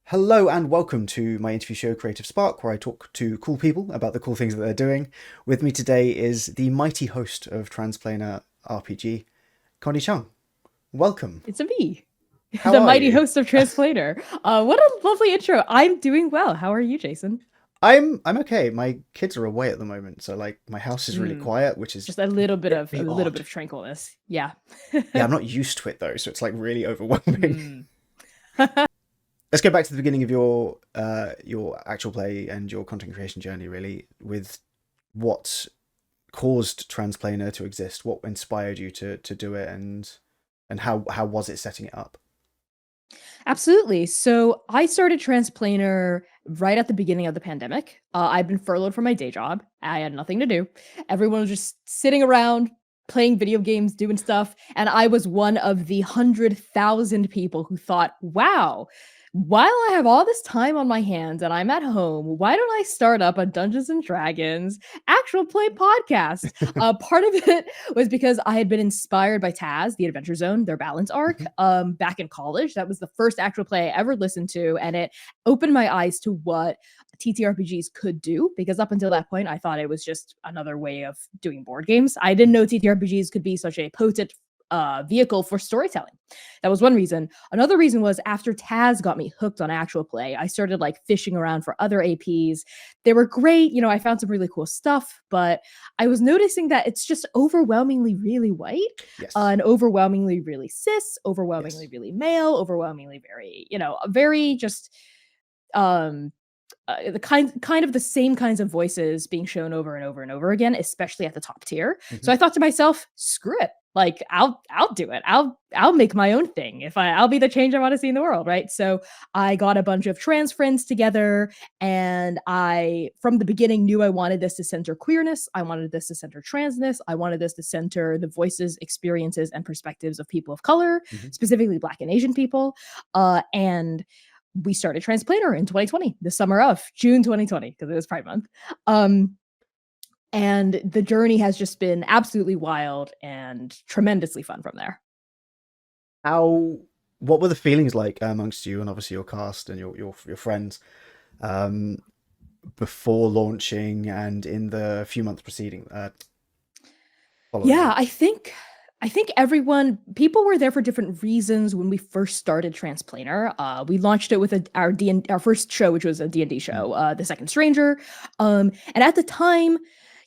Hello and welcome to my interview show, Creative Spark, where I talk to cool people about the cool things that they're doing. With me today is the mighty host of Transplanar RPG, Connie Chang. Welcome. It's a me, How the are mighty you? host of Transplanar. What a lovely intro. I'm doing well. How are you, Jason? I'm okay. My kids are away at the moment, so my house is really Mm, quiet, which is just a really little bit odd. of tranquilness. Yeah. Yeah, I'm not used to it though, so it's like really overwhelming. Mm. Let's go back to the beginning of your actual play and your content creation journey, really, with what caused Transplanar to exist? What inspired you to do it, and how was it setting it up? Absolutely. So I started Transplanar right at the beginning of the pandemic. I've been furloughed from my day job. I had nothing to do. Everyone was just sitting around playing video games, doing stuff. And I was one of the 100,000 people who thought, wow, while I have all this time on my hands and I'm at home, why don't I start up a Dungeons and Dragons actual play podcast? Part of it was because I had been inspired by Taz, the Adventure Zone, their balance arc, Mhm. back in college. That was the first actual play I ever listened to, and it opened my eyes to what TTRPGs could do. Because up until that point, I thought it was just another way of doing board games. I didn't know TTRPGs could be such a potent vehicle for storytelling. That was one reason. Another reason was after Taz got me hooked on actual play, I started like fishing around for other APs. They were great. I found some really cool stuff, but I was noticing that it's just overwhelmingly really white, Yes, and overwhelmingly really cis, overwhelmingly yes. really male, overwhelmingly very, very just um the kind of the same kinds of voices being shown over and over and over again, especially at the top tier. Hmm. So I thought to myself, screw it. Like I'll do it. I'll make my own thing. If I'll be the change I want to see in the world, right? So I got a bunch of trans friends together, and I from the beginning knew I wanted this to center queerness, I wanted this to center transness, I wanted this to center the voices, experiences, and perspectives of people of color, Hmm. specifically Black and Asian people. And we started Transplanar in 2020, the summer of June 2020, because it was Pride Month. Um, and the journey has just been absolutely wild and tremendously fun from there. How what were the feelings like amongst you and obviously your cast and your friends um, before launching and in the few months preceding following Yeah, that? I think everyone people were there for different reasons when we first started Transplanar. We launched it with our first show, which was a D&D Mm. show, The Second Stranger. And at the time,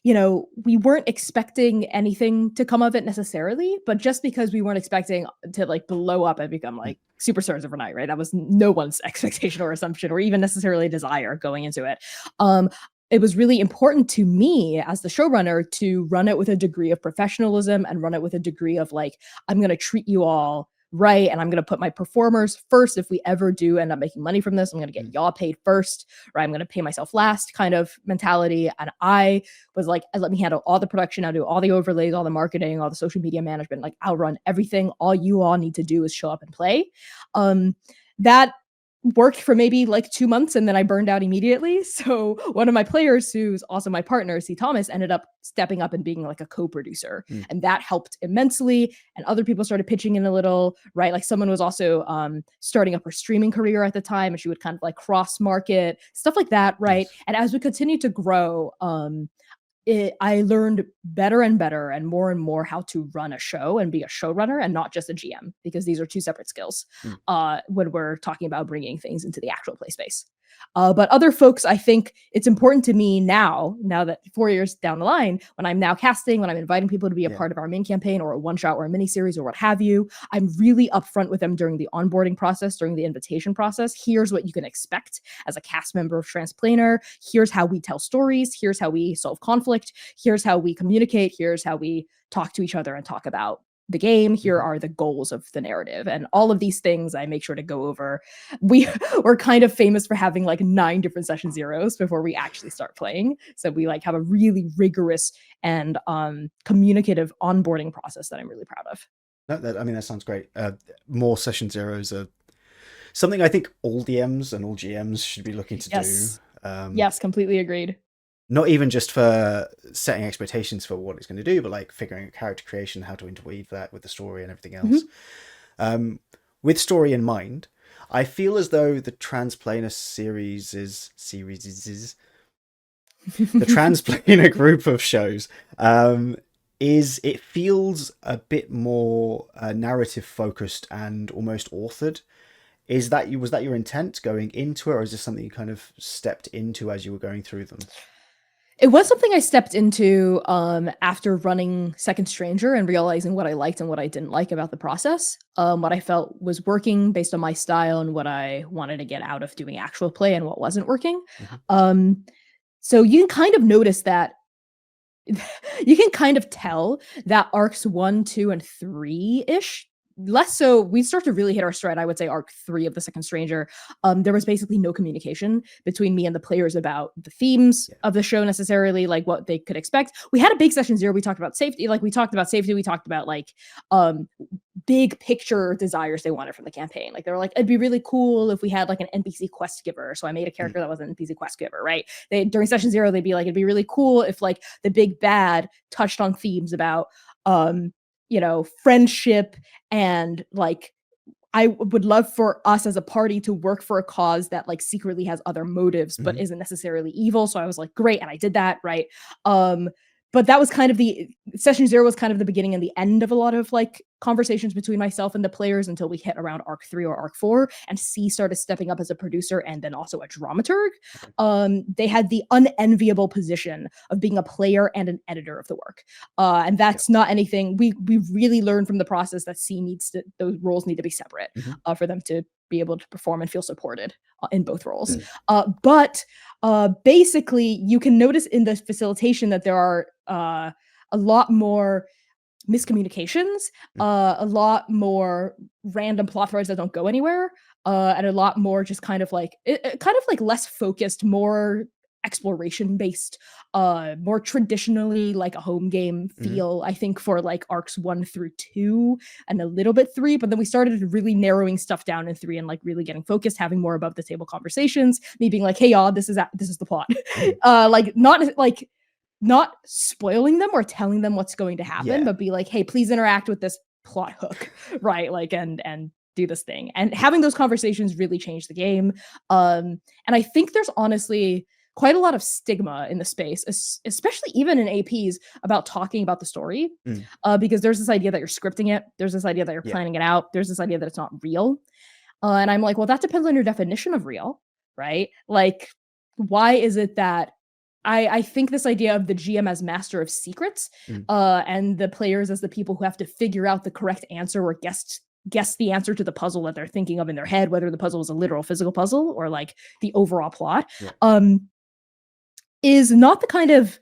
we weren't expecting anything to come of it necessarily, but just because we weren't expecting to like blow up and become Mm. like superstars overnight, right? That was no one's expectation or assumption or even necessarily desire going into it. Um, it was really important to me as the showrunner to run it with a degree of professionalism and run it with a degree of like, I'm going to treat you all right. And I'm going to put my performers first. If we ever do end up making money from this, I'm going to get Mm. y'all paid first, or I'm going to pay myself last kind of mentality. And I was like, let me handle all the production. I'll do all the overlays, all the marketing, all the social media management. Like, I'll run everything. All you all need to do is show up and play. That worked for maybe like 2 months, and then I burned out immediately. So one of my players, who's also my partner, C. Thomas, ended up stepping up and being like a co-producer, Mm. and that helped immensely. And other people started pitching in a little, right? Like someone was also starting up her streaming career at the time, and she would kind of like cross market stuff like that, right? Nice. And as we continued to grow, I learned better and more how to run a show and be a showrunner and not just a GM, because these are two separate skills Mm. when we're talking about bringing things into the actual play space. But other folks, I think it's important to me now that 4 years down the line, when I'm now casting, when I'm inviting people to be a Yeah. part of our main campaign or a one shot or a mini series or what have you, I'm really upfront with them during the onboarding process, during the invitation process. Here's what you can expect as a cast member of Transplanar. Here's how we tell stories. Here's how we solve conflict. Here's how we communicate. Here's how we talk to each other and talk about the game. Here Hmm. are the goals of the narrative, and all of these things I make sure to go over. We we're kind of famous for having like 9 different session zeros before we actually start playing, so we like have a really rigorous and communicative onboarding process that I'm really proud of. No, I mean that sounds great. More session zeros are something I think all DMs and all GMs should be looking to do. Yes, Um, yes, completely agreed. Not even just for setting expectations for what it's going to do, but like figuring out character creation, how to interweave that with the story and everything else. Mhm. Um, with story in mind, I feel as though the Transplanar series is the Transplanar group of shows is it feels a bit more narrative focused and almost authored. Is that was that your intent going into it, or is this something you kind of stepped into as you were going through them? It was something I stepped into after running Second Stranger and realizing what I liked and what I didn't like about the process. What I felt was working based on my style and what I wanted to get out of doing actual play and what wasn't working. Mm-hmm. Um, so you can kind of notice that you can kind of tell that arcs 1, 2, and 3-ish. Less so, we start to really hit our stride. I would say arc 3 of the Second Stranger. There was basically no communication between me and the players about the themes Yeah. of the show necessarily, like what they could expect. We had a big session 0. We talked about safety, we talked about like big picture desires they wanted from the campaign. Like they were like, it'd be really cool if we had like an NPC quest giver. So I made a character that was an NPC quest giver, right? They during session 0, they'd be like, it'd be really cool if like the big bad touched on themes about friendship and like I would love for us as a party to work for a cause that like secretly has other motives but Mm-hmm. isn't necessarily evil. So I was like, great, and I did that, right? But that was kind of the session 0 was kind of the beginning and the end of a lot of like conversations between myself and the players until we hit around arc 3 or arc 4 and C started stepping up as a producer and then also a dramaturg. They had the unenviable position of being a player and an editor of the work. And that's not anything we really learned from the process that those roles need to be separate Mm-hmm. for them to be able to perform and feel supported in both roles. But basically, you can notice in the facilitation that there are a lot more miscommunications, a lot more random plot threads that don't go anywhere, and a lot more just kind of like kind of like less focused, more exploration based, more traditionally like a home game feel. I think for like arcs 1 through 2 and a little bit 3, but then we started really narrowing stuff down in 3 and like really getting focused, having more above the table conversations. Me being like, hey y'all, this is the plot, like not spoiling them or telling them what's going to happen, but be like, hey, please interact with this plot hook, right? Like, and do this thing. And having those conversations really changed the game. And I think there's honestly quite a lot of stigma in the space, especially even in APs, about talking about the story, because there's this idea that you're scripting it, there's this idea that you're planning it out, there's this idea that it's not real. And I'm like, well, that depends on your definition of real, right? Like, why is it that I think this idea of the GM as master of secrets, and the players as the people who have to figure out the correct answer or guess the answer to the puzzle that they're thinking of in their head, whether the puzzle is a literal physical puzzle or like the overall plot, is not the kind of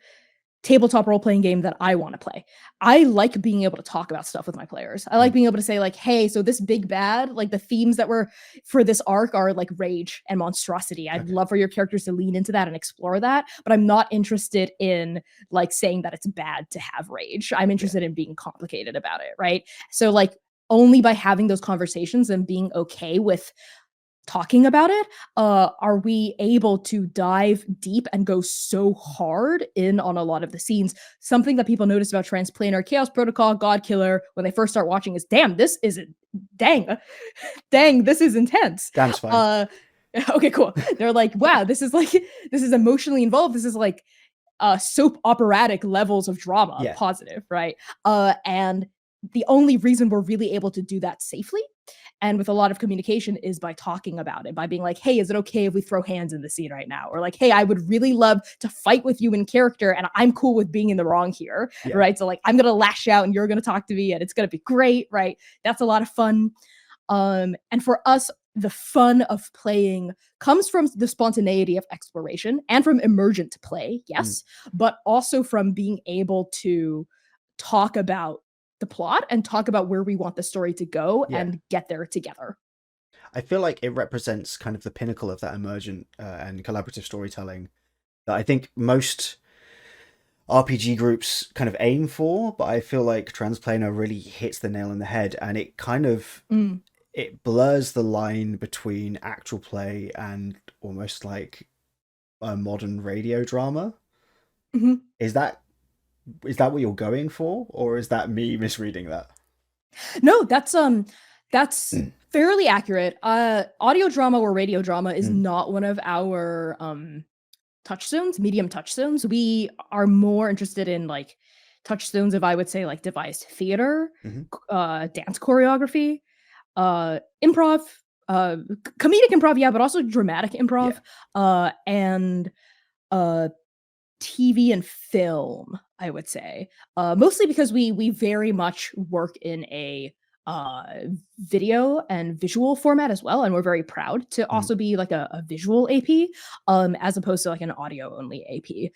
tabletop role-playing game that I want to play. I like being able to talk about stuff with my players. I like being able to say like, hey, so this big bad, like the themes that were for this arc are like rage and monstrosity. I'd love for your characters to lean into that and explore that, but I'm not interested in like saying that it's bad to have rage. I'm interested in being complicated about it, right? So like only by having those conversations and being okay with talking about it, are we able to dive deep and go so hard in on a lot of the scenes. Something that people notice about Transplanar, Chaos Protocol, God Killer, when they first start watching is, damn, this isn't, dang, this is intense. Damn's fine. Okay, cool. They're like, wow, this is emotionally involved. This is like soap operatic levels of drama, positive, right? And the only reason we're really able to do that safely and with a lot of communication is by talking about it, by being like, hey, is it okay if we throw hands in the scene right now? Or like, hey, I would really love to fight with you in character and I'm cool with being in the wrong here, right? So like, I'm going to lash out and you're going to talk to me and it's going to be great, right? That's a lot of fun. And for us, the fun of playing comes from the spontaneity of exploration and from emergent play, yes, but also from being able to talk about the plot and talk about where we want the story to go and get there together. I feel like it represents kind of the pinnacle of that emergent and collaborative storytelling that I think most RPG groups kind of aim for, but I feel like Transplanar really hits the nail on the head, and it kind of it blurs the line between actual play and almost like a modern radio drama. Is that what you're going for, or is that me misreading that? No, that's Fairly accurate. Audio drama or radio drama is Mm. not one of our touchstones, medium touchstones. We are more interested in like touchstones of, I would say, like devised theater, Hmm. dance choreography, improv, comedic improv, yeah, but also dramatic improv, Yeah. and uh TV and film, I would say. Mostly because we very much work in a uh, video and visual format as well, and we're very proud to Mm. also be like a visual AP, as opposed to like an audio only AP.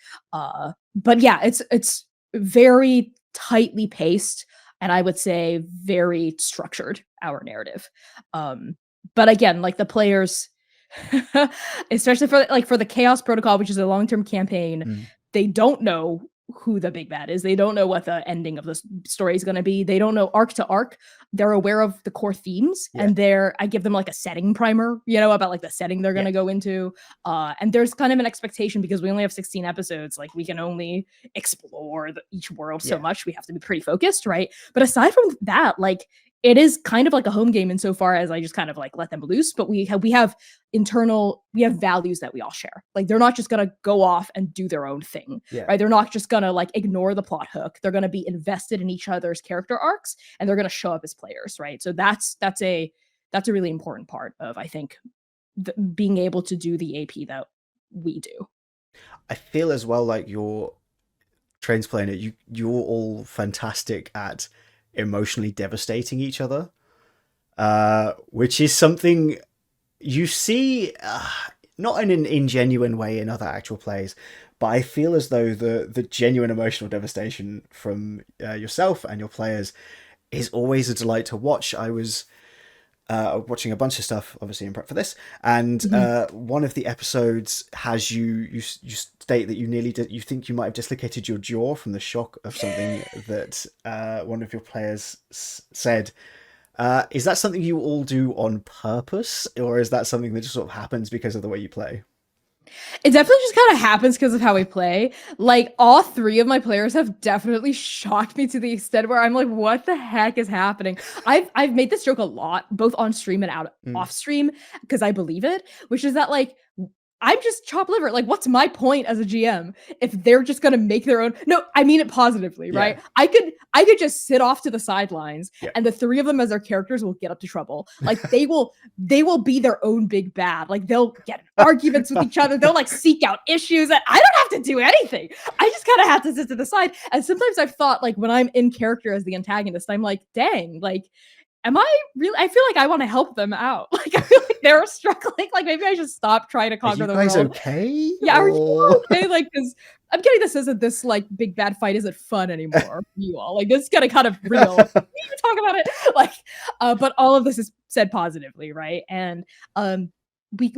But yeah, it's very tightly paced, and I would say very structured, our narrative. Um, but again, like the players, especially for the Chaos Protocol, which is a long-term campaign, Mm. they don't know who the big bad is. They don't know what the ending of this story is going to be. They don't know arc to arc. They're aware of the core themes, Yeah. and I give them like a setting primer, about like the setting they're going Yeah. to go into. And there's kind of an expectation because we only have 16 episodes. Like we can only explore each world so Yeah. much. We have to be pretty focused, right? But aside from that, like it is kind of like a home game insofar as I just kind of like let them loose. But we have values that we all share. Like they're not just gonna go off and do their own thing, Yeah. right? They're not just gonna like ignore the plot hook. They're gonna be invested in each other's character arcs, and they're gonna show up as players, right? So that's a really important part of, I think, being able to do the AP that we do. I feel as well like your Transplanar, you're all fantastic at emotionally devastating each other, which is something you see not in an ingenuine way in other actual plays, but I feel as though the genuine emotional devastation from yourself and your players is always a delight to watch. I was watching a bunch of stuff, obviously in prep for this, and Mhm. one of the episodes has you state that you think you might have dislocated your jaw from the shock of something that one of your players said. Is that something you all do on purpose, or is that something that just sort of happens because of the way you play? It definitely just kind of happens because of how we play. Like all three of my players have definitely shocked me to the extent where I'm like, what the heck is happening? I've made this joke a lot, both on stream and out Mm. off stream, because I believe it, which is that like I'm just chopped liver. Like, what's my point as a GM if they're just gonna make their own? No, I mean it positively, Yeah. right? I could just sit off to the sidelines, Yeah. and the three of them as their characters will get up to trouble. Like they will be their own big bad. Like they'll get in arguments with each other. They'll like seek out issues, and I don't have to do anything. I just kind of have to sit to the side. And sometimes I've thought like when I'm in character as the antagonist, I'm like, dang, like am I really? I feel like I want to help them out. Like I feel like they're struggling. Like maybe I should stop trying to Are conquer you the guys world. okay? Yeah, are Or you okay? Like, because I'm getting this isn't this like big bad fight isn't fun anymore for you all. Like this is getting kind of real. Like, we need to talk about it. Like, but all of this is said positively, right? And um we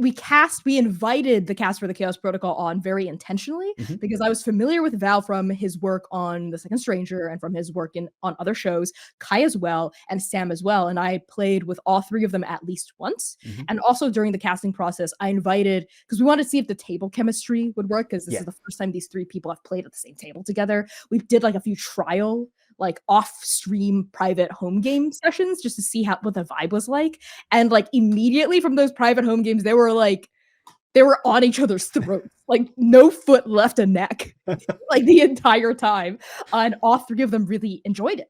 invited the cast for the Chaos Protocol on very intentionally Mhm. because I was familiar with Val from his work on The Second Stranger and from his work in on other shows, Kai as well, and Sam as well. And I played with all three of them at least once. Mhm. And also during the casting process, I invited because we wanted to see if the table chemistry would work because this Yeah. is the first time these three people have played at the same table together. We did like a few trial, like off stream private home game sessions just to see what the vibe was like. And like immediately from those private home games, they were on each other's throats, like no foot left a neck, like the entire time. And all three of them really enjoyed it.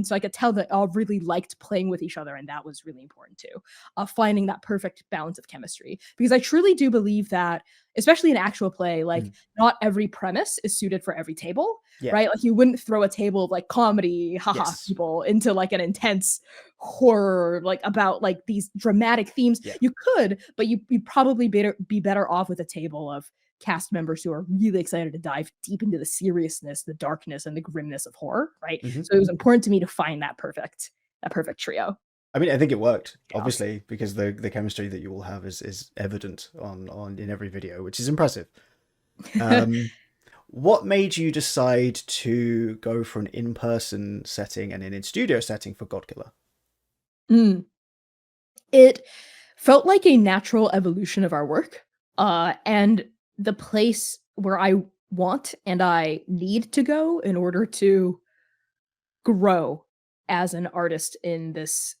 So I could tell that all really liked playing with each other, and that was really important too. Finding that perfect balance of chemistry, because I truly do believe that, especially in actual play, like Mm. not every premise is suited for every table, Yeah. right? Like you wouldn't throw a table of like comedy, haha, Yes. people into like an intense horror, like about like these dramatic themes. Yeah. You could, but you probably be better off with a table of cast members who are really excited to dive deep into the seriousness, the darkness, and the grimness of horror, right? Mhm. So it was important to me to find that perfect trio. I mean, I think it worked, Chaos. obviously, because the chemistry that you all have is evident on in every video, which is impressive. Um, what made you decide to go for an in-person setting and an in-studio setting for Godkiller? Mm. It felt like a natural evolution of our work, and the place where I want and I need to go in order to grow as an artist in this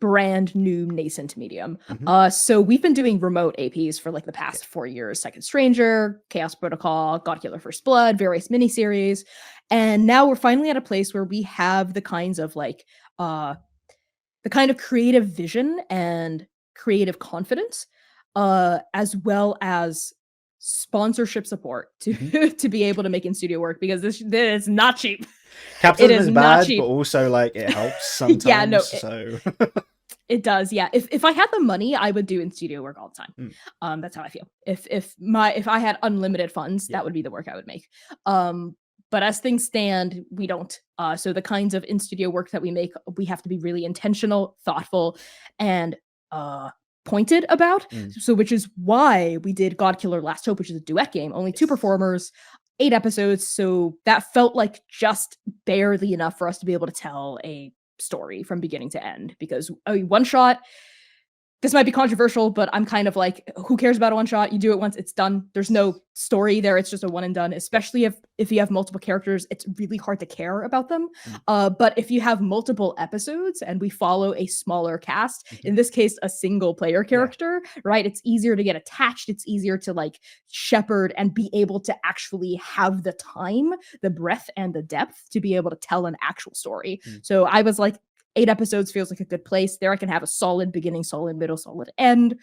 brand new nascent medium. Mm-hmm. So we've been doing remote APs for like the past 4 years, Second Stranger, Chaos Protocol, Godkiller First Blood, various miniseries. And now we're finally at a place where we have the kinds of like the kind of creative vision and creative confidence, as well as sponsorship support to Mm-hmm. to be able to make in studio work, because this is not cheap. It Capitalism is is not bad, but cheap. also like it helps Yeah, sometimes. no, So it does. Yeah. If I had the money, I would do in studio work all the time. mm, That's how I feel. If I had unlimited funds, that yeah, would be the work I would make. Um, but as things stand, we don't. So the kinds of in studio work that we make, we have to be really intentional, thoughtful, and uh pointed about. mm, So which is why we did God Killer Last Hope, which is a duet game, only two yes, performers, 8 episodes. So that felt like just barely enough for us to be able to tell a story from beginning to end, because a one shot, this might be controversial, but I'm kind of like, who cares about a one shot? You do it once, it's done. There's no story there. It's just a one and done. yep, Especially if you have multiple characters, it's really hard to care about them. mm, But if you have multiple episodes and we follow a smaller cast, mhm, in this case, a single player yeah, character, right? It's easier to get attached. It's easier to like shepherd and be able to actually have the time, the breadth, and the depth to be able to tell an actual story. mm, So I was like, 8 episodes feels like a good place. There I can have a solid beginning, solid middle, solid end.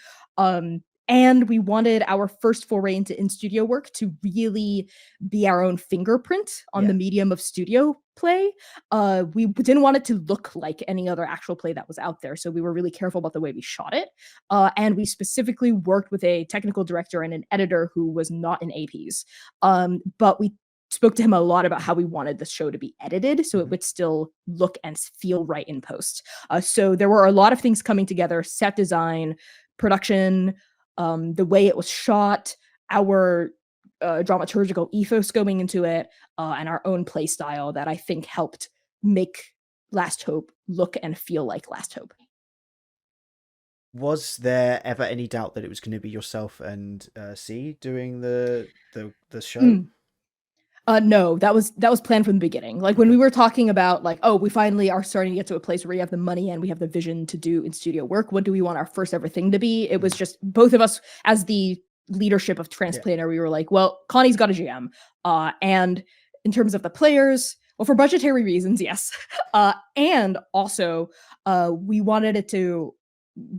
And we wanted our first foray into in studio work to really be our own fingerprint on yeah. the medium of studio play. We didn't want it to look like any other actual play that was out there, so we were really careful about the way we shot it. And we specifically worked with a technical director and an editor who was not in APs. But we spoke to him a lot about how we wanted the show to be edited so it Mhm. would still look and feel right in post. So there were a lot of things coming together: set design, production, the way it was shot, our dramaturgical ethos going into it, and our own play style that I think helped make Last Hope look and feel like Last Hope. Was there ever any doubt that it was going to be yourself and C doing the show? Mm. No, that was planned from the beginning. Like when Okay. we were talking about like, oh, we finally are starting to get to a place where we have the money and we have the vision to do in studio work. What do we want our first ever thing to be? It was Mm. just both of us as the leadership of Yeah. Transplanar. We were like, well, Connie's got a GM, and in terms of the players, well, for budgetary reasons, yes, and also, we wanted it to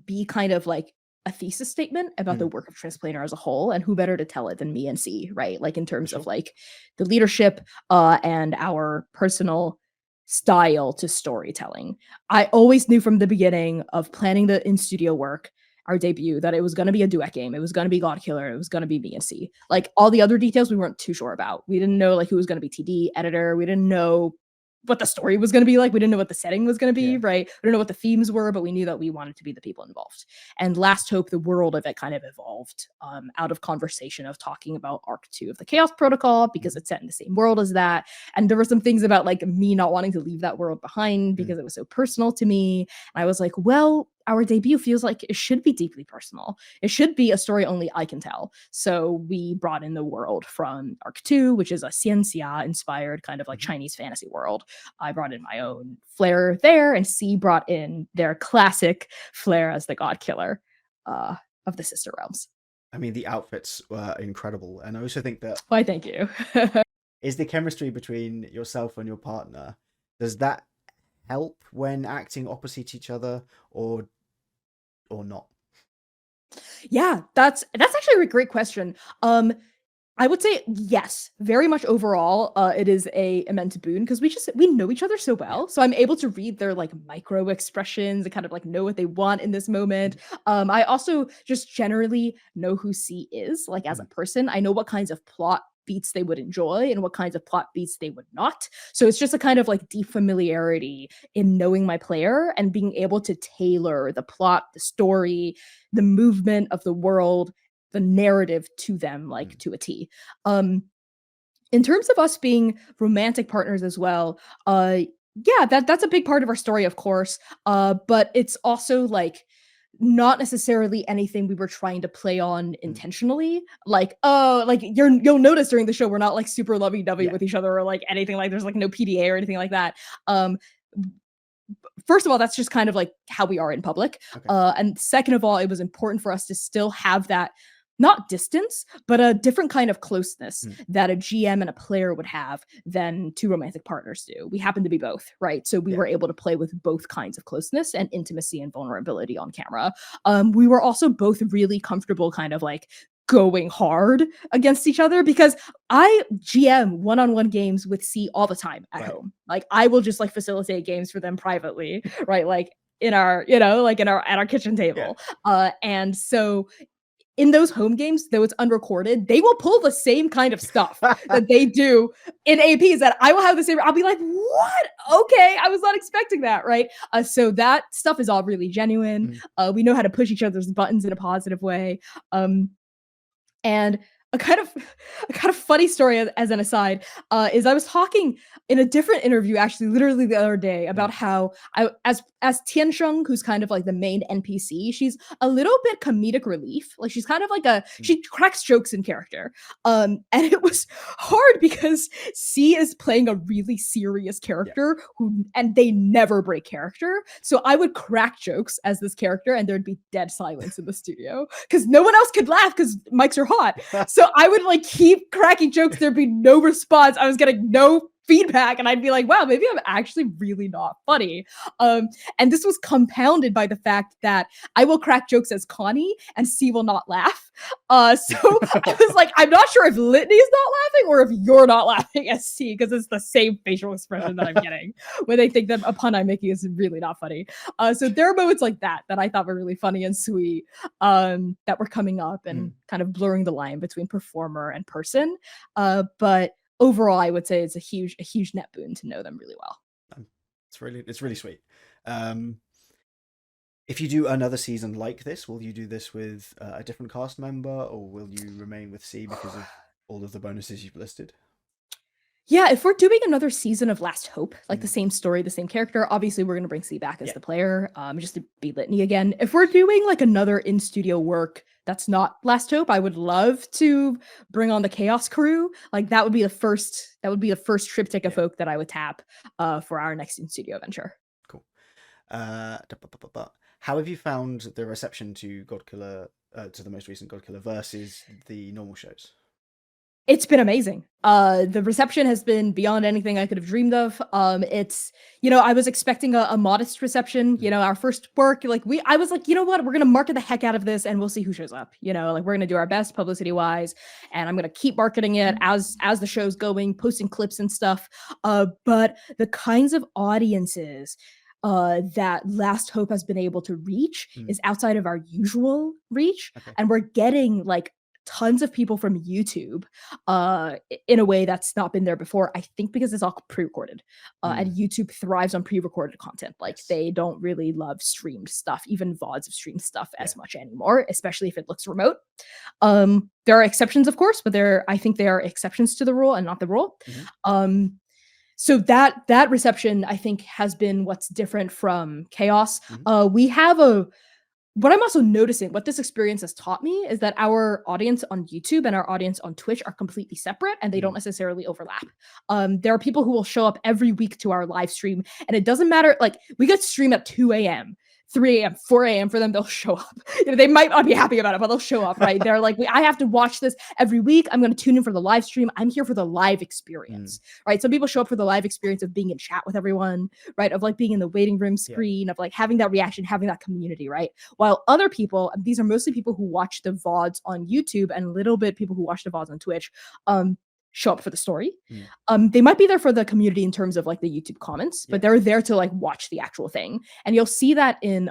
be kind of like a thesis statement about the Mm. work of Transplanar as a whole, and who better to tell it than me and C, right? Like in For terms of sure. like the leadership, and our personal style to storytelling. I always knew from the beginning of planning the in studio work, our debut, that it was going to be a duet game. It was going to be God Killer. It was going to be me and C. Yeah. Like all the other details, we weren't too sure about. We didn't know like who was going to be TD, editor. We didn't know what the story was going to be like. We didn't know what the setting was going to be, Yeah. right? We didn't know what the themes were, but we knew that we wanted to be the people involved. And Last Hope, the world of it kind of evolved, out of conversation of talking about Arc 2 of the Chaos Protocol, because Mhm. it's set in the same world as that. And there were some things about like me not wanting to leave that world behind Mm. because it was so personal to me. And I was like, well, our debut feels like it should be deeply personal. It should be a story only I can tell. So we brought in the world from Arc 2, which is a Ciencia inspired kind of like Mhm. Chinese fantasy world. I brought in my own flair there, and C brought in their classic flair as the God Killer, uh, of the Sister Realms. I mean, the outfits were incredible, and I also think that Why, thank you. is the chemistry between yourself and your partner. Does that help when acting opposite each other, or not? Yeah, that's actually a great question. I would say yes, very much overall. It is a immense boon because we know each other so Yeah. well. So I'm able to read their like micro expressions and kind of like know what they want in this moment. Mm. I also just generally know who C is, like as a Mm. person. I know what kinds of plot beats they would enjoy and what kinds of plot beats they would not. So it's just a kind of like deep familiarity in knowing my player and being able to tailor the plot, the story, the movement of the world, the narrative to them like Mm. to a T. Um, in terms of us being romantic partners as well, yeah, that's a big part of our story, of course. But it's also like not necessarily anything we were trying to play on Mm. intentionally. Like, oh, like you'll notice during the show we're not like super lovey-dovey Yeah. with each other or like anything, like there's like no PDA or anything like that. Um first of all, that's just kind of like how we are in public. Okay. And second of all, it was important for us to still have that not distance, but a different kind of closeness that a GM and a player would have than two romantic partners do. We happen to be both, right? So we were able to play with both kinds of closeness and intimacy and vulnerability on camera. We were also both really comfortable kind of like going hard against each other because I GM one-on-one games with C all the time at home. Like I will just like facilitate games for them privately, right? Like in our, like in our at our kitchen table. And so in those home games, though it's unrecorded, they will pull the same kind of stuff that they do in APs that I will have the same. I'll be like, what? Okay, I was not expecting that, right? So that stuff is all really genuine. We know how to push each other's buttons in a positive way. And a kind of funny story as an aside is I was talking in a different interview actually literally the other day about how I as Tiansheng, who's kind of like the main NPC, she's a little bit comedic relief. Like she's kind of like she cracks jokes in character. And it was hard because C is playing a really serious character and they never break character. So I would crack jokes as this character and there'd be dead silence in the studio because no one else could laugh because mics are hot. So I would like keep cracking jokes. There'd be no response. I was getting no feedback and I'd be like, wow, maybe I'm actually really not funny. And this was compounded by the fact that I will crack jokes as Connie and C will not laugh. So I was like, I'm not sure if Litany's not laughing or if you're not laughing as C because it's the same facial expression that I'm getting when they think that a pun I'm making is really not funny. So there are moments like that I thought were really funny and sweet that were coming up and kind of blurring the line between performer and person. But overall, I would say it's a huge net boon to know them really well. It's really sweet. If you do another season like this, will you do this with a different cast member, or will you remain with C because of all of the bonuses you've listed? Yeah, if we're doing another season of Last Hope, like the same story, the same character, obviously we're gonna bring C back as the player, just to be Litany again. If we're doing like another in-studio work that's not Last Hope, I would love to bring on the Chaos crew. Like that would be the first triptych of folk that I would tap for our next in-studio venture. Cool. How have you found the reception to Godkiller, to the most recent Godkiller versus the normal shows? It's been amazing. The reception has been beyond anything I could have dreamed of. It's, I was expecting a modest reception, our first work, I was like, you know what, we're going to market the heck out of this and we'll see who shows up, like we're going to do our best publicity wise. And I'm going to keep marketing it as the show's going, posting clips and stuff. But the kinds of audiences that Last Hope has been able to reach is outside of our usual reach. And we're getting like tons of people from YouTube in a way that's not been there before. I think because it's all pre-recorded and YouTube thrives on pre-recorded content. Like they don't really love streamed stuff, even VODs of streamed stuff as much anymore, especially if it looks remote. There are exceptions, of course, but I think they are exceptions to the rule and not the rule. So that reception, I think, has been what's different from Chaos. We have what I'm also noticing, what this experience has taught me is that our audience on YouTube and our audience on Twitch are completely separate and they don't necessarily overlap. There are people who will show up every week to our live stream and it doesn't matter, like we could stream at 2 a.m., 3 a.m., 4 a.m. for them, they'll show up. They might not be happy about it, but they'll show up, right? They're like, I have to watch this every week. I'm going to tune in for the live stream. I'm here for the live experience, right? Some people show up for the live experience of being in chat with everyone, right? Of like being in the waiting room screen, of like having that reaction, having that community, right? While other people, these are mostly people who watch the VODs on YouTube and a little bit people who watch the VODs on Twitch, show up for the story. They might be there for the community in terms of like the YouTube comments, but they're there to like watch the actual thing. And you'll see that in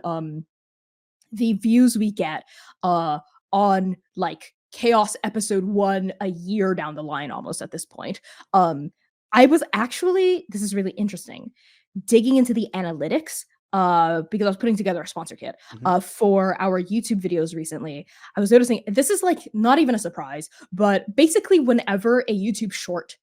the views we get on like Chaos episode 1 a year down the line almost at this point. I was actually, this is really interesting, digging into the analytics because I was putting together a sponsor kit for our YouTube videos recently. I was noticing this is like not even a surprise, but basically whenever a YouTube short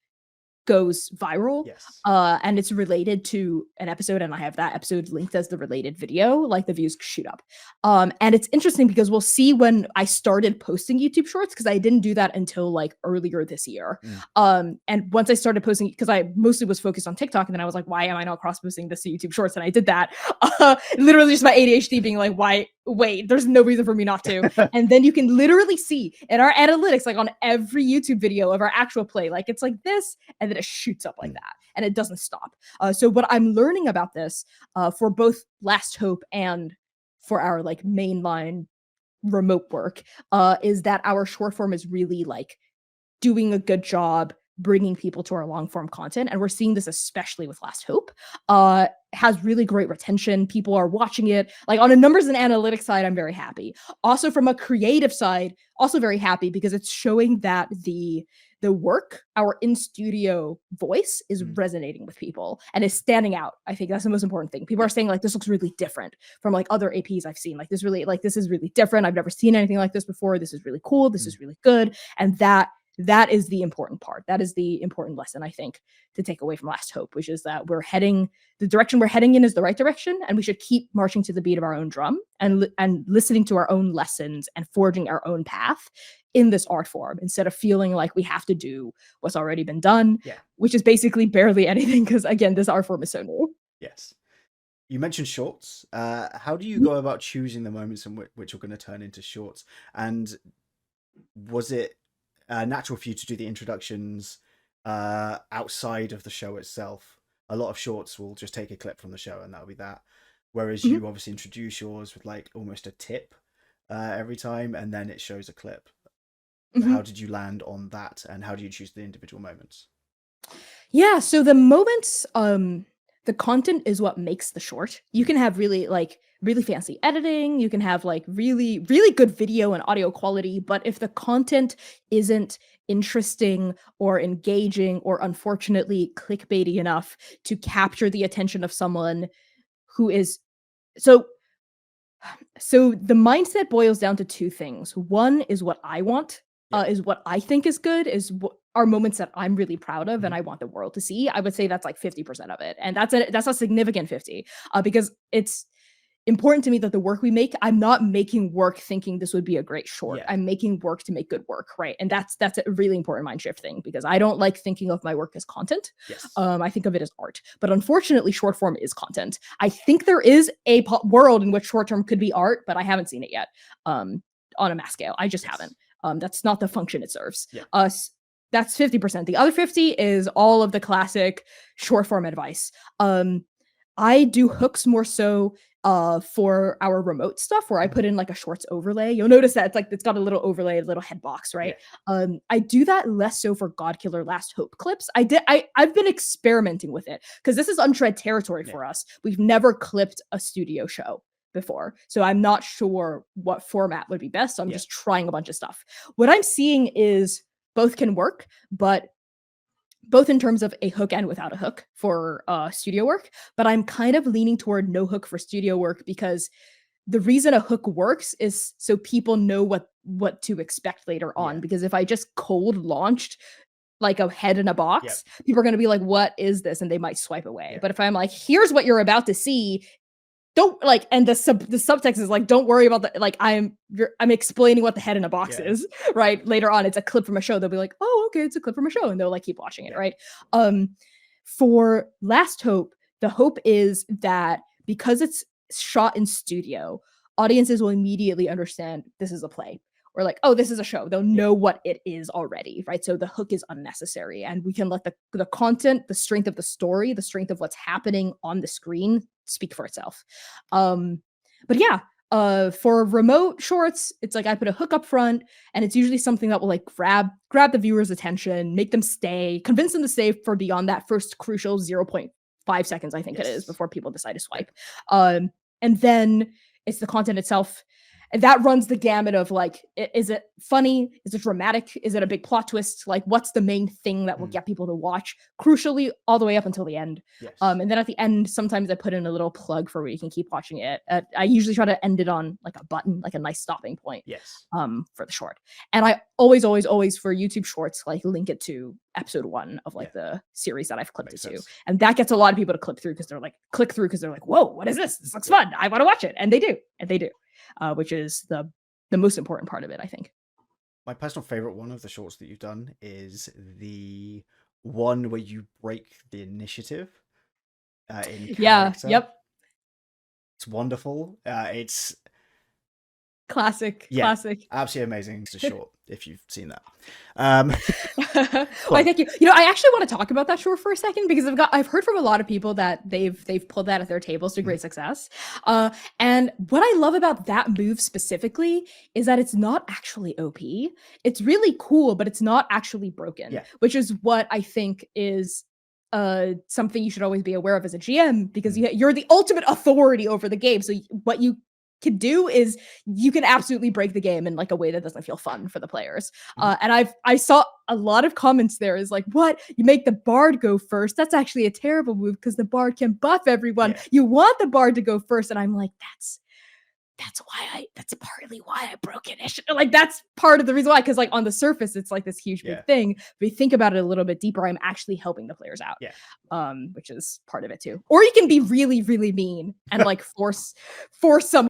goes viral, Yes. and it's related to an episode, and I have that episode linked as the related video, like the views shoot up. And it's interesting because we'll see when I started posting YouTube shorts, because I didn't do that until like earlier this year. And once I started posting, because I mostly was focused on TikTok, and then I was like, why am I not cross posting this to YouTube shorts? And I did that. Literally just my ADHD being like, why? Wait, there's no reason for me not to. And then you can literally see in our analytics, like on every YouTube video of our actual play, like it's like this, and then it shoots up like that, and it doesn't stop. So what I'm learning about this, for both Last Hope and for our like mainline remote work, is that our short form is really like doing a good job bringing people to our long form content, and we're seeing this especially with Last Hope. Has really great retention. People are watching it. Like on a numbers and analytics side, I'm very happy. Also from a creative side, also very happy, because it's showing that the work, our in studio voice, is resonating with people and is standing out. I think that's the most important thing. People are saying like, this looks really different from like other APs I've seen. Like this is really different. I've never seen anything like this before. This is really cool. This is really good. And that is the important part. That is the important lesson, I think, to take away from Last Hope, which is that the direction we're heading in is the right direction, and we should keep marching to the beat of our own drum, and listening to our own lessons and forging our own path in this art form, instead of feeling like we have to do what's already been done, which is basically barely anything, because again, this art form is so new. Yes. You mentioned shorts. How do you go about choosing the moments in which you're going to turn into shorts? And was it natural for you to do the introductions outside of the show itself? A lot of shorts will just take a clip from the show and that'll be that. Whereas you obviously introduce yours with like almost a tip every time, and then it shows a clip. How did you land on that, and how do you choose the individual moments? Yeah, so the moments, the content is what makes the short. You can have really fancy editing, you can have like really, really good video and audio quality, but if the content isn't interesting or engaging or unfortunately clickbaity enough to capture the attention of someone who is so the mindset boils down to two things. One is what I want, is what I think is good, is what are moments that I'm really proud of and I want the world to see. I would say that's like 50% of it. And that's a significant 50, because it's important to me that the work we make, I'm not making work thinking this would be a great short. I'm making work to make good work, right? And that's a really important mind shift thing, because I don't like thinking of my work as content. I think of it as art. But unfortunately, short form is content. I think there is a world in which short term could be art, but I haven't seen it yet on a mass scale. I just haven't. That's not the function it serves. That's 50%. The other 50 is all of the classic short form advice. I do hooks more so for our remote stuff, where I put in like a shorts overlay. You'll notice that it's got a little overlay, a little head box, right? I do that less so for God Killer Last Hope clips. I've been experimenting with it, because this is untread territory for us. We've never clipped a studio show before, so I'm not sure what format would be best. So I'm just trying a bunch of stuff. What I'm seeing is both can work, but both in terms of a hook and without a hook for studio work. But I'm kind of leaning toward no hook for studio work, because the reason a hook works is so people know what to expect later on. Because if I just cold launched like a head in a box, people are going to be like, what is this? And they might swipe away. But if I'm like, here's what you're about to see, don't like, and the subtext is like, don't worry about the, like, I'm explaining what the head in a box is, right? Later on, it's a clip from a show. They'll be like, oh, okay, it's a clip from a show. And they'll like keep watching it, right? For Last Hope, the hope is that because it's shot in studio, audiences will immediately understand this is a play. Or like, oh, this is a show. They'll know what it is already, right? So the hook is unnecessary, and we can let the content, the strength of the story, the strength of what's happening on the screen speak for itself. But yeah, for remote shorts, it's like I put a hook up front, and it's usually something that will like grab the viewer's attention, make them stay, convince them to stay for beyond that first crucial 0.5 seconds, I think it is, before people decide to swipe. And then it's the content itself. that runs the gamut of like, is it funny? Is it dramatic? Is it a big plot twist? Like, what's the main thing that will get people to watch? Crucially, all the way up until the end. Yes. And then at the end, sometimes I put in a little plug for where you can keep watching it. I usually try to end it on like a button, like a nice stopping point. Yes. For the short. And I always, always, always for YouTube Shorts, like link it to episode 1 of like the series that I've clipped Makes it to. sense. And that gets a lot of people to click through because they're like, whoa, what is this? This looks fun. I want to watch it. And they do. Which is the most important part of it, I think. My personal favorite one of the shorts that you've done is the one where you break the initiative in character. Yep. It's wonderful. It's classic. Absolutely amazing. It's a short if you've seen that. Why, thank you. I actually want to talk about that short for a second because I've heard from a lot of people that they've pulled that at their tables to great success. And what I love about that move specifically is that it's not actually OP. It's really cool, but it's not actually broken, which is what I think is something you should always be aware of as a GM, because you're the ultimate authority over the game. So what you can do is you can absolutely break the game in like a way that doesn't feel fun for the players. And I saw a lot of comments there is like, what, you make the bard go first? That's actually a terrible move because the bard can buff everyone. You want the bard to go first. And I'm like, that's partly why I broke it. Like that's part of the reason why, because like on the surface it's like this huge big thing, but you think about it a little bit deeper, I'm actually helping the players out, which is part of it too. Or you can be really, really mean and like force some.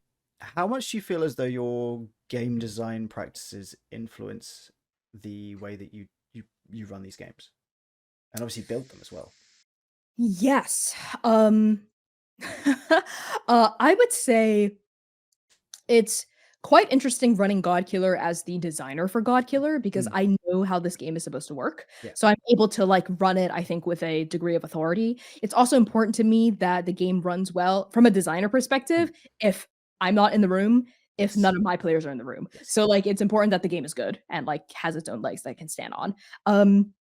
How much do you feel as though your game design practices influence the way that you run these games, and obviously build them as well? Yes. I would say it's quite interesting running Godkiller as the designer for Godkiller because I know how this game is supposed to work. So I'm able to like run it, I think, with a degree of authority. It's also important to me that the game runs well from a designer perspective if I'm not in the room, if none of my players are in the room. So like it's important that the game is good and like has its own legs that it can stand on. In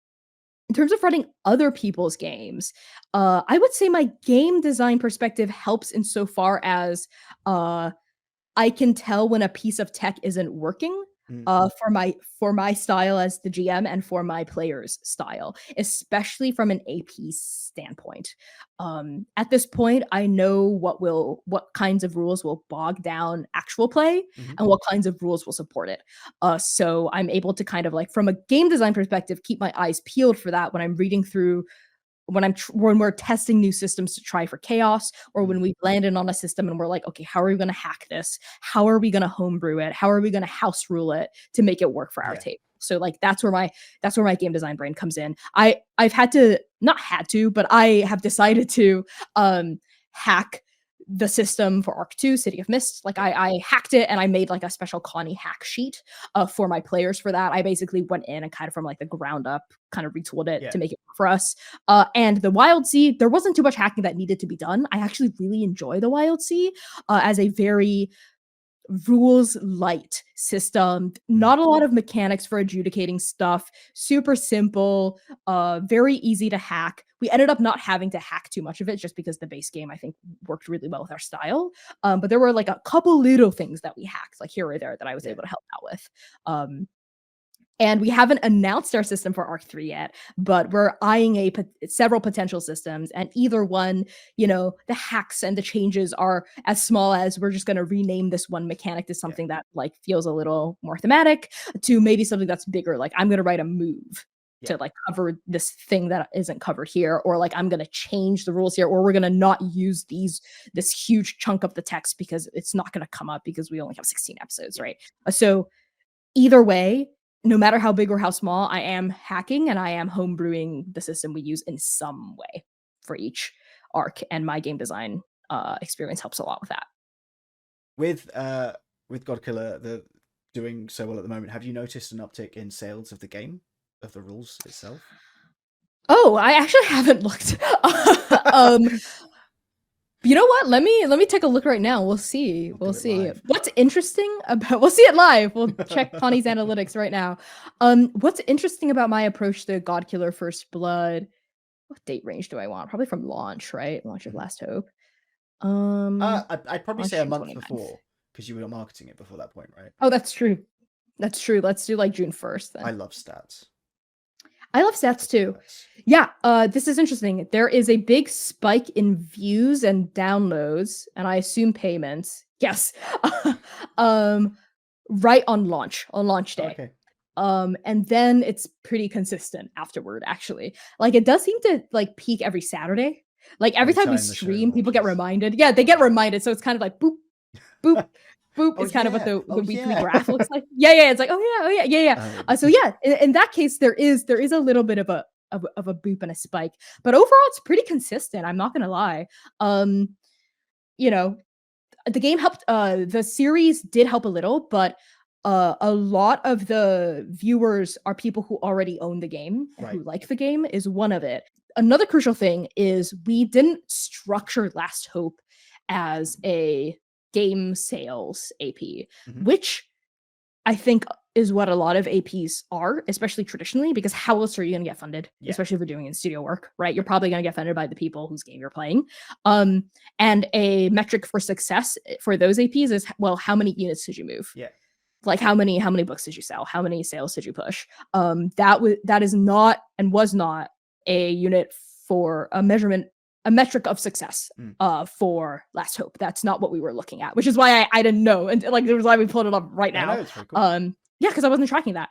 terms of running other people's games, I would say my game design perspective helps insofar as I can tell when a piece of tech isn't working for my style as the GM and for my players' style, especially from an AP standpoint. At this point, I know what kinds of rules will bog down actual play and what kinds of rules will support it. So I'm able to kind of like from a game design perspective, keep my eyes peeled for that when I'm reading through when we're testing new systems to try for chaos, or when we've landed on a system and we're like, okay, how are we going to hack this? How are we going to homebrew it? How are we going to house rule it to make it work for our table? So like that's where my game design brain comes in. I've had to not had to, but I have decided to hack the system for Arc 2, City of Mist. Like I hacked it and I made like a special Connie hack sheet for my players for that. I basically went in and kind of from like the ground up kind of retooled it to make it work for us. And the Wild Sea, there wasn't too much hacking that needed to be done. I actually really enjoy the Wild Sea as a very rules light system, not a lot of mechanics for adjudicating stuff, super simple, very easy to hack. We ended up not having to hack too much of it just because the base game I think worked really well with our style, but there were like a couple little things that we hacked like here or there that I was able to help out with. And we haven't announced our system for Arc 3 yet, but we're eyeing several potential systems. And either one, the hacks and the changes are as small as we're just going to rename this one mechanic to something that like feels a little more thematic, to maybe something that's bigger. Like I'm going to write a move to like cover this thing that isn't covered here, or like I'm going to change the rules here, or we're going to not use this huge chunk of the text because it's not going to come up because we only have 16 episodes, right? So either way, no matter how big or how small, I am hacking and I am homebrewing the system we use in some way for each arc, and my game design experience helps a lot with that. With Godkiller, the doing so well at the moment, have you noticed an uptick in sales of the game, of the rules itself? Oh, I actually haven't looked. You know what? Let me take a look right now. We'll see. We'll see. What's interesting about we'll see it live. We'll check Connie's analytics right now. What's interesting about my approach to Godkiller First Blood? What date range do I want? Probably from launch, right? Launch of Last Hope. I'd probably say a month 29th. before. because you were marketing it before that point, right? Oh, that's true. That's true. Let's do like June 1st then. I love stats. I love stats too. Nice. Yeah, this is interesting. There is a big spike in views and downloads, and I assume payments. Yes. Right on launch Oh, day. okay. And then it's pretty consistent afterward, actually. Like it does seem to like peak every Saturday. Like every time we Anytime the show stream, people get launches. reminded. Yeah, they get reminded. So it's kind of like boop, boop, boop Oh is kind of what yeah. the Oh weekly yeah. graph looks like. Yeah, yeah. It's like, oh yeah, yeah. So yeah, in that case, there is a little bit of a boop and a spike, but overall, it's pretty consistent. I'm not gonna lie. Um, you know, the game helped. The series did help a little, but a lot of the viewers are people who already own the game and Right. who like the game is one of it. Another crucial thing is we didn't structure Last Hope as a game sales AP, Mhm. which I think is what a lot of APs are, especially traditionally, because how else are you going to get funded, Yeah. especially if you're doing in studio work, right? You're probably going to get funded by the people whose game you're playing. And a metric for success for those APs is, well, how many units did you move? Yeah. Like how many books did you sell? How many sales did you push? That is not and was not a unit for a metric of success for Last Hope. That's not what we were looking at, which is why I didn't know. And like it was why we pulled it up right I now. know, it's very cool. Yeah, because I wasn't tracking that.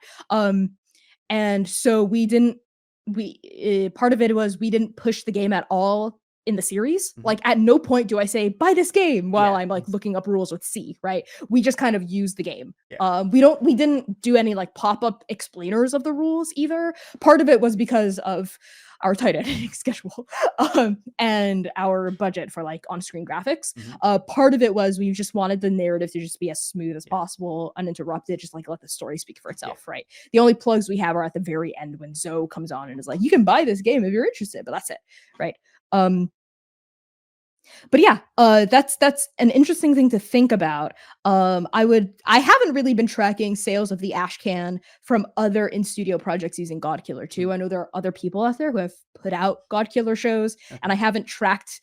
And so part of it was we didn't push the game at all in the series. Mhm. Like at no point do I say buy this game while Yeah. I'm like looking up rules with C, right? We just kind of use the game. Yeah. We didn't do any like pop-up explainers of the rules either. Part of it was because of our tight editing schedule and our budget for like on-screen graphics. Mhm. Part of it was we just wanted the narrative to just be as smooth as Yeah. possible, uninterrupted, just like let the story speak for itself, Yeah. right? The only plugs we have are at the very end when Zoe comes on and is like, you can buy this game if you're interested, but that's it, right? But yeah, that's an interesting thing to think about. I haven't really been tracking sales of the Ashcan from other in studio projects using Godkiller 2. I know there are other people out there who have put out Godkiller shows, and I haven't tracked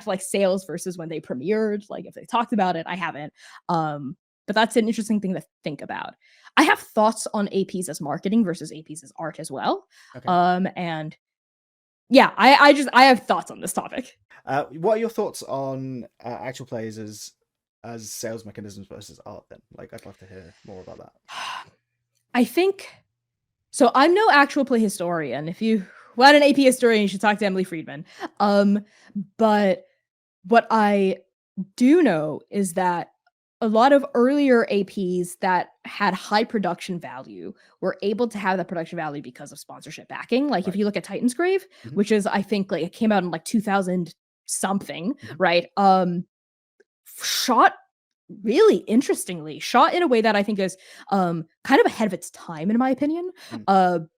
like sales versus when they premiered, like if they talked about it. I haven't. But that's an interesting thing to think about. I have thoughts on APs as marketing versus APs as art as well. Okay. And yeah, I have thoughts on this topic. What are your thoughts on actual plays as sales mechanisms versus art? Then, like, I'd love to hear more about that. I think so. I'm no actual play historian. If you want an AP historian, you should talk to Emily Friedman. But what I do know is that a lot of earlier APs that had high production value were able to have that production value because of sponsorship backing. Like if Right. you look at Titan's Grave, Mhm. which is I think like it came out in like 2000 something, Mhm. right? Shot really interestingly, shot in a way that I think is kind of ahead of its time, in my opinion. Mm.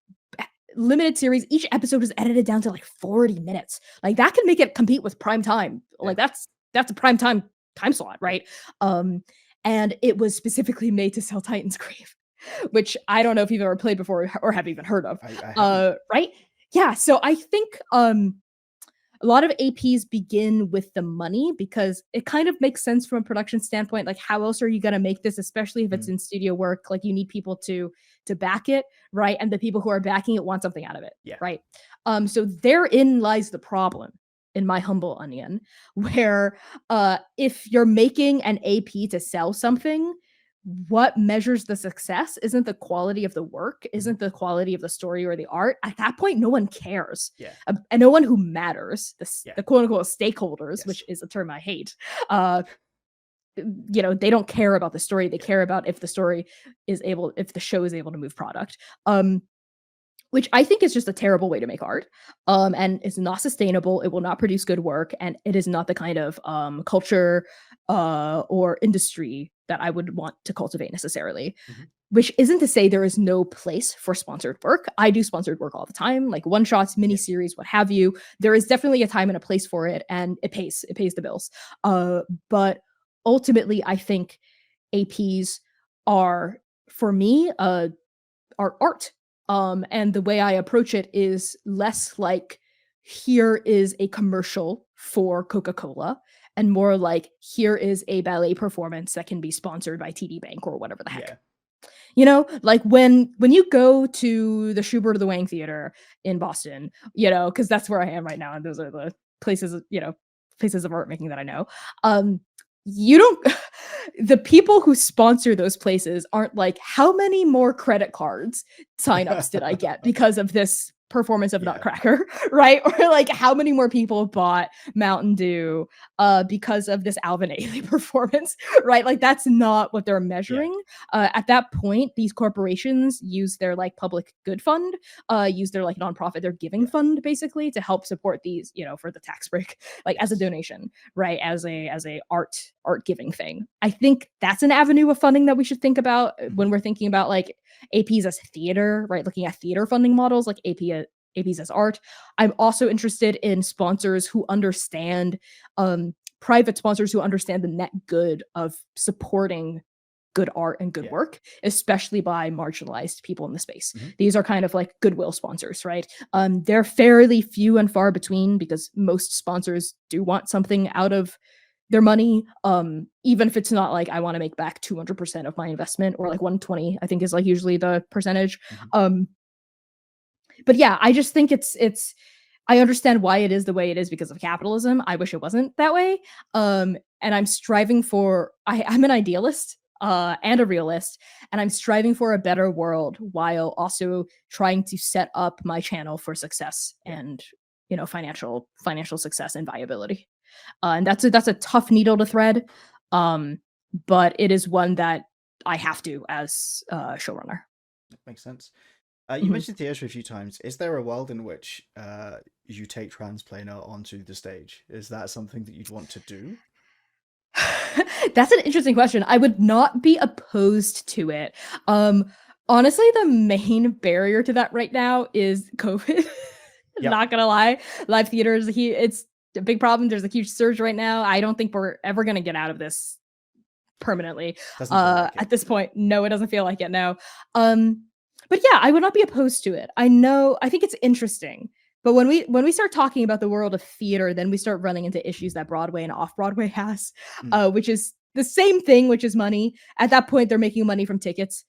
Limited series, each episode is edited down to like 40 minutes. Like that can make it compete with prime time. Like that's a prime time slot, right? And it was specifically made to sell Titan's Grave, which I don't know if you've ever played before or have even heard of. I haven't. Right? Yeah. So I think a lot of APs begin with the money because it kind of makes sense from a production standpoint. Like, how else are you going to make this, especially if it's in studio work? Like, you need people to back it, right? And the people who are backing it want something out of it, Yeah. right? So therein lies the problem, in my humble onion, where if you're making an AP to sell something, what measures the success isn't the quality of the work, isn't the quality of the story or the art. At that point, no one cares. Yeah. And no one who matters, the quote unquote stakeholders, Yes. which is a term I hate, they don't care about the story. They care about if the show is able to move product. Which I think is just a terrible way to make art. And it's not sustainable. It will not produce good work. And it is not the kind of culture or industry that I would want to cultivate necessarily. Which isn't to say there is no place for sponsored work. I do sponsored work all the time, like one shots, mini series, what have you. There is definitely a time and a place for it, and it pays. It pays the bills. But ultimately, I think APs are, for me, are art. And the way I approach it is less like, here is a commercial for Coca-Cola, and more like, here is a ballet performance that can be sponsored by TD Bank or whatever the heck. Yeah. You know, like when you go to the Schubert or the Wang Theater in Boston, you know, because that's where I am right now, and those are the places, you know, places of art making that I know. You don't the people who sponsor those places aren't like, how many more credit cards signups did I get because of this performance of Yeah. Nutcracker, right? Or like, how many more people bought Mountain Dew because of this Alvin Ailey performance, right? Like, that's not what they're measuring. At that point, these corporations use their like public good fund, use their like nonprofit, their giving fund, basically, to help support these, you know, for the tax break, like as a donation, right? As a art giving thing. I think that's an avenue of funding that we should think about when we're thinking about like APs as theater, right? Looking at theater funding models like APs as art. I'm also interested in sponsors who understand, private sponsors who understand the net good of supporting good art and good work, especially by marginalized people in the space. These are kind of like goodwill sponsors, right? They're fairly few and far between because most sponsors do want something out of their money, even if it's not like, I want to make back 200% of my investment, or like 120, I think is like usually the percentage. But yeah, I just think it's I understand why it is the way it is because of capitalism. I wish it wasn't that way. And I'm striving for I'm an idealist and a realist, and I'm striving for a better world while also trying to set up my channel for success and, you know, financial success and viability. And that's a tough needle to thread, but it is one that I have to as a showrunner. That makes sense. You mentioned theatre a few times. Is there a world in which you take Transplanar onto the stage? Is that something that you'd want to do? That's an interesting question. I would not be opposed to it. Honestly, the main barrier to that right now is COVID. Not gonna lie, live theater is it's a big problem. There's a huge surge right now. I don't think we're ever gonna get out of this permanently. Doesn't feel like at this point, no, it doesn't feel like it. No. But yeah, I would not be opposed to it. I think it's interesting. But when we start talking about the world of theater, then we start running into issues that Broadway and off-Broadway has, which is the same thing, which is money. At that point, they're making money from tickets,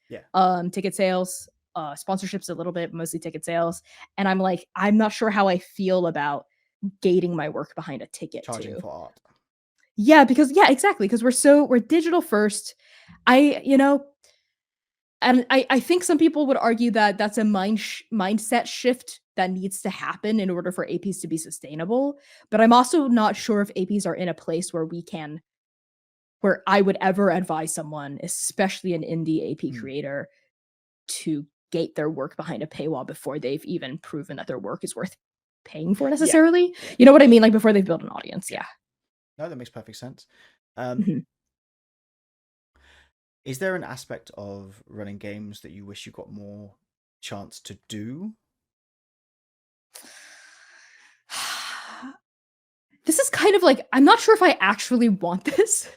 ticket sales, sponsorships a little bit, mostly ticket sales. And I'm like, I'm not sure how I feel about gating my work behind a ticket charging too. for art. Yeah, because exactly. Because we're digital first. And I think some people would argue that that's a mindset shift that needs to happen in order for APs to be sustainable. But I'm also not sure if APs are in a place where I would ever advise someone, especially an indie AP creator, to gate their work behind a paywall before they've even proven that their work is worth paying for necessarily. You know what I mean? Like, before they've built an audience. Yeah. No, that makes perfect sense. Is there an aspect of running games that you wish you got more chance to do? This is kind of like, I'm not sure if I actually want this.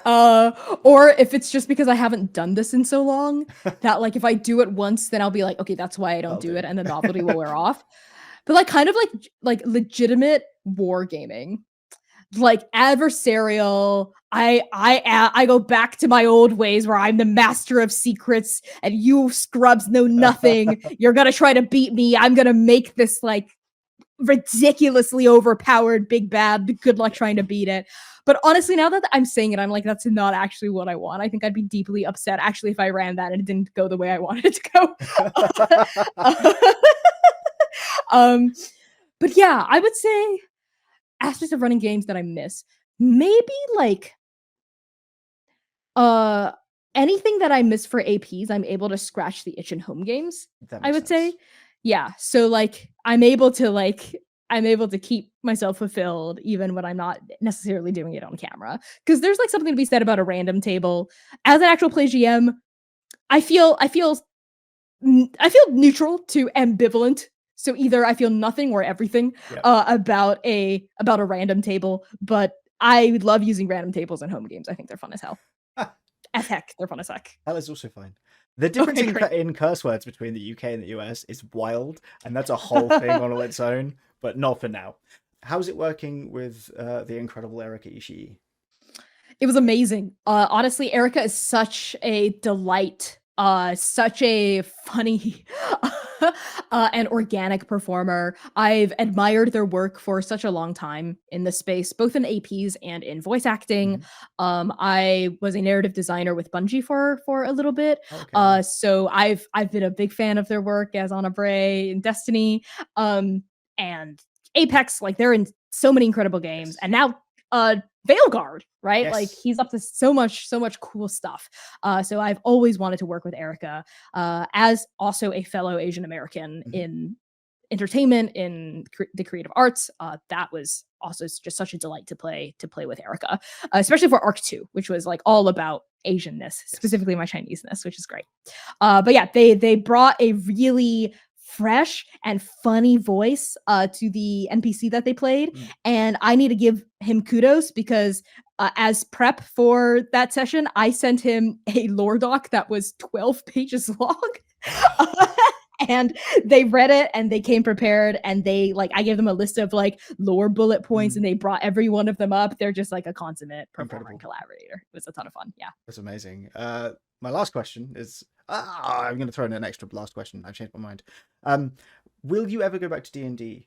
Or if it's just because I haven't done this in so long that, like, if I do it once, then I'll be like, okay, that's why I don't do it, and the novelty will wear off. But like, kind of like legitimate wargaming, like adversarial. I go back to my old ways where I'm the master of secrets and you scrubs know nothing. You're gonna try to beat me. I'm gonna make this like ridiculously overpowered big bad. Good luck trying to beat it. But honestly, now that I'm saying it, I'm like, that's not actually what I want. I think I'd be deeply upset actually if I ran that and it didn't go the way I wanted it to go. But yeah, I would say aspects of running games that I miss. Maybe like anything that I miss for APs, I'm able to scratch the itch in home games. I would say. Yeah. So like I'm able to keep myself fulfilled even when I'm not necessarily doing it on camera. Because there's like something to be said about a random table. As an actual play GM, I feel neutral to ambivalent. So either I feel nothing or everything about a random table, but I love using random tables in home games. I think they're fun as hell. As heck, they're fun as heck. Hell is also fine. The difference in curse words between the UK and the US is wild, and that's a whole thing on its own, but not for now. how's it working with the incredible Erika Ishii? It was amazing. Honestly, Erica is such a delight, such a funny and organic performer. I've admired their work for such a long time in this space, both in APs and in voice acting. I was a narrative designer with Bungie for a little bit, Okay. so I've been a big fan of their work as Anna Bray in Destiny, and Apex. Like they're in so many incredible games, Yes. and now Veilguard, right? Like Yes. he's up to so much cool stuff. So I've always wanted to work with Erica, as also a fellow Asian American in entertainment, in the creative arts. That was also just such a delight to play with Erica, especially for Arc 2, which was like all about Asianness, Yes. specifically my Chineseness, which is great. But yeah, they brought a really fresh and funny voice to the NPC that they played, and I need to give him kudos because as prep for that session, I sent him a lore doc that was 12 pages long. And they read it and they came prepared, and they like I gave them a list of like lore bullet points and they brought every one of them up. They're just like a consummate performer and collaborator. It was a ton of fun. Yeah. That's amazing. My last question is I'm going to throw in an extra last question. I've changed my mind. Will you ever go back to D&D,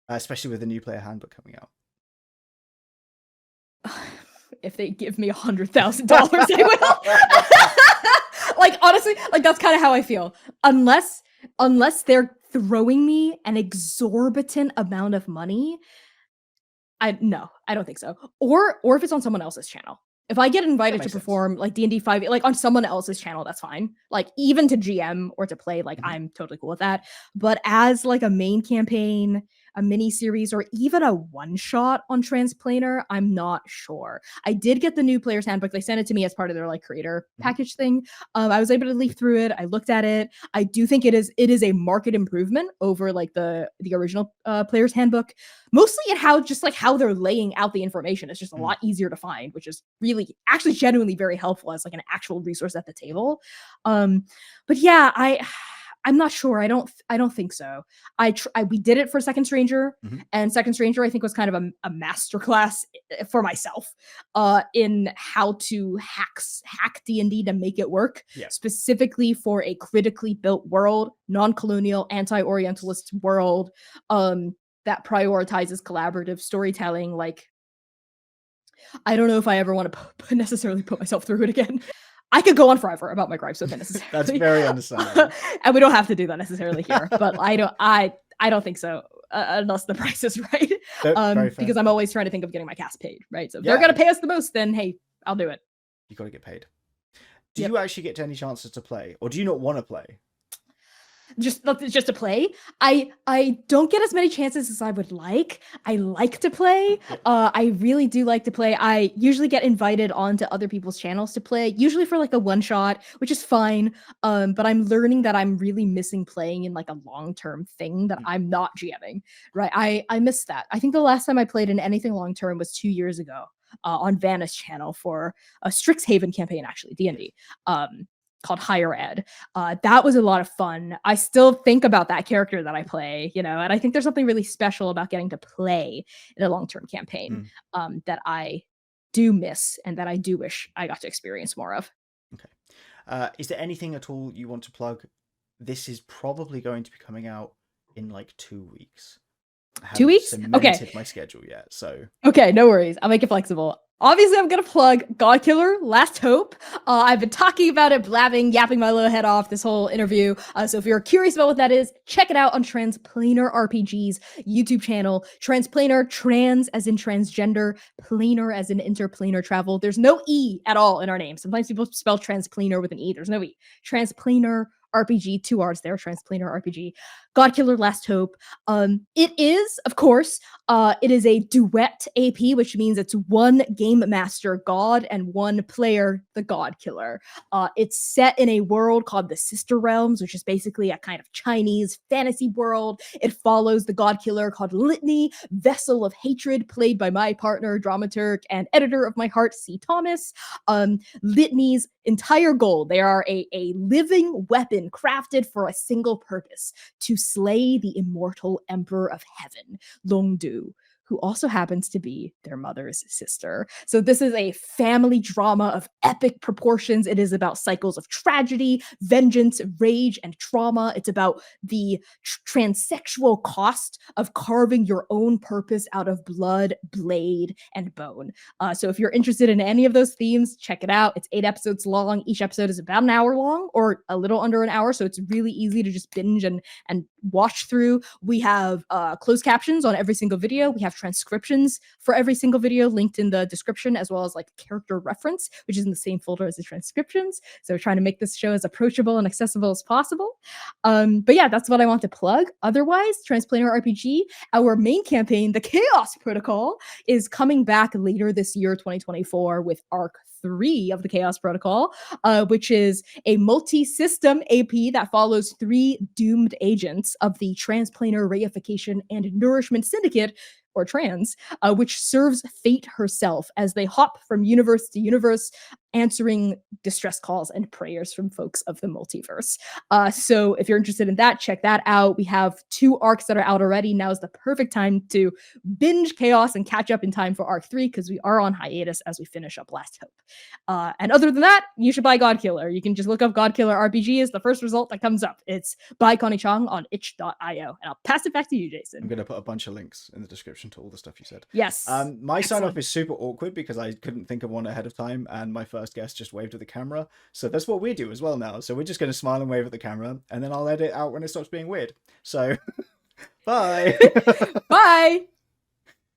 especially with the new player handbook coming out? If they give me $100,000, I will. Like honestly, like that's kind of how I feel. Unless they're throwing me an exorbitant amount of money, I don't think so. Or if it's on someone else's channel. If I get invited to perform like D&D 5 like on someone else's channel, that's fine. Like even to GM or to play, like I'm totally cool with that. But as like a main campaign, a mini series, or even a one shot on Transplanar, I'm not sure. I did get the new player's handbook. They sent it to me as part of their like creator package thing. I was able to leaf through it. I looked at it. I do think it is a market improvement over like the original player's handbook. Mostly in how they're laying out the information. It's just a lot easier to find, which is really actually genuinely very helpful as like an actual resource at the table. But yeah, I'm not sure. I don't think so. We did it for Second Stranger, and Second Stranger I think was kind of a masterclass for myself in how to hack D&D to make it work, specifically for a critically built world, non-colonial, anti-Orientalist world that prioritizes collaborative storytelling. Like, I don't know if I ever want to necessarily put myself through it again. I could go on forever about my gripes with it necessarily. That's very understandable. And we don't have to do that necessarily here, but I don't think so, unless the price is right. Because I'm always trying to think of getting my cast paid, right? So if they're gonna pay us the most, then hey, I'll do it. You got to get paid. Do you actually get any chances to play, or do you not want to play? Just to play. I don't get as many chances as I would like. I like to play. I really do like to play. I usually get invited onto other people's channels to play, usually for like a one shot, which is fine. But I'm learning that I'm really missing playing in like a long-term thing that I'm not GMing, right? I miss that. I think the last time I played in anything long-term was 2 years ago on Vanna's channel for a Strixhaven campaign, actually, D&D. Called Higher Ed. That was a lot of fun. I still think about that character that I play, and I think there's something really special about getting to play in a long-term campaign that I do miss and that I do wish I got to experience more of. Okay. Is there anything at all you want to plug? This is probably going to be coming out in like 2 weeks. I haven't 2 weeks? cemented my schedule yet, so. Okay, no worries. I'll make it flexible. Obviously, I'm going to plug Godkiller, Last Hope. I've been talking about it, blabbing, yapping my little head off this whole interview. So if you're curious about what that is, check it out on Transplanar RPG's YouTube channel. Transplanar, trans as in transgender, planar as in interplanar travel. There's no E at all in our name. Sometimes people spell transplanar with an E. There's no E. Transplanar RPG, 2 R's there, Transplanar RPG. Godkiller, Last Hope. It is, of course, it is a duet AP, which means it's one game master, God, and one player, the God Killer. It's set in a world called the Sister Realms, which is basically a kind of Chinese fantasy world. It follows the God Killer called Litany, Vessel of Hatred, played by my partner, dramaturg, and editor of my heart, C. Thomas. Litany's entire goal. They are a living weapon crafted for a single purpose: to slay the immortal Emperor of Heaven, Longdu, who also happens to be their mother's sister. So this is a family drama of epic proportions. It is about cycles of tragedy, vengeance, rage, and trauma. It's about the transsexual cost of carving your own purpose out of blood, blade, and bone. So if you're interested in any of those themes, check it out. It's 8 episodes long. Each episode is about an hour long, or a little under an hour, so it's really easy to just binge and watch through. We have closed captions on every single video. We have transcriptions for every single video linked in the description, as well as like character reference, which is in the same folder as the transcriptions. So we're trying to make this show as approachable and accessible as possible. But yeah, that's what I want to plug. Otherwise, Transplanar RPG, our main campaign, the Chaos Protocol, is coming back later this year, 2024, with Arc 3 of the Chaos Protocol, which is a multi-system AP that follows 3 doomed agents of the Transplanar Reification and Nourishment Syndicate, or Trans, which serves Fate herself as they hop from universe to universe, answering distress calls and prayers from folks of the multiverse. So if you're interested in that, check that out. We have 2 arcs that are out already. Now is the perfect time to binge Chaos and catch up in time for Arc 3, because we are on hiatus as we finish up Last Hope. And other than that, you should buy Godkiller. You can just look up Godkiller RPG as the first result that comes up. It's by Connie Chang on itch.io. And I'll pass it back to you, Jason. I'm going to put a bunch of links in the description to all the stuff you said. Yes. My sign off is super awkward because I couldn't think of one ahead of time, and my first guest just waved at the camera. So that's what we do as well now. So we're just going to smile and wave at the camera, and then I'll edit out when it stops being weird. So bye. Bye.